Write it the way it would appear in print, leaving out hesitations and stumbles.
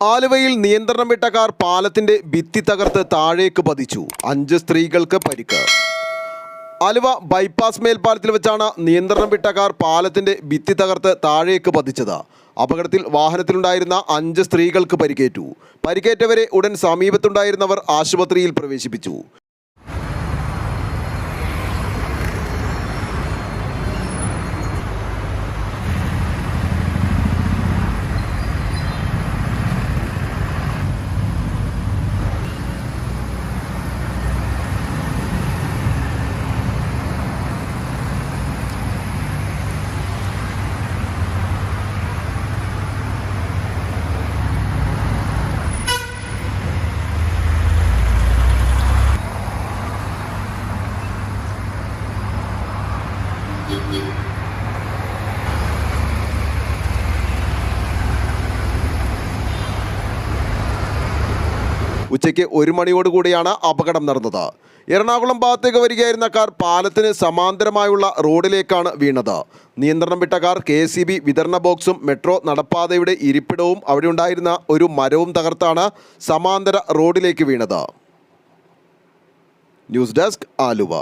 ആലുവയിൽ നിയന്ത്രണം വിട്ട കാർ പാലത്തിന്റെ ഭിത്തി തകർത്ത് താഴേക്ക് പതിച്ചു. 5 സ്ത്രീകൾക്ക് പരിക്ക്. ആലുവ ബൈപ്പാസ് മേൽപ്പാലത്തിൽ വെച്ചാണ് നിയന്ത്രണം വിട്ട കാർ പാലത്തിന്റെ ഭിത്തി തകർത്ത് താഴേക്ക് പതിച്ചത്. അപകടത്തിൽ വാഹനത്തിലുണ്ടായിരുന്ന 5 സ്ത്രീകൾക്ക് പരിക്കേറ്റു. പരിക്കേറ്റവരെ ഉടൻ സമീപത്തുണ്ടായിരുന്നവർ ആശുപത്രിയിൽ പ്രവേശിപ്പിച്ചു. ഉച്ചയ്ക്ക് 1 മണിയോടുകൂടിയാണ് അപകടം നടന്നത്. എറണാകുളം ഭാഗത്തേക്ക് വരികയായിരുന്ന കാർ പാലത്തിന് സമാന്തരമായുള്ള റോഡിലേക്കാണ് വീണത്. നിയന്ത്രണം വിട്ട കാർ KCB വിതരണ ബോക്സും മെട്രോ നടപ്പാതയുടെ ഇരിപ്പിടവും അവിടെ ഉണ്ടായിരുന്ന ഒരു മരവും തകർത്താണ് സമാന്തര റോഡിലേക്ക് വീണത്. News desk, Aluva.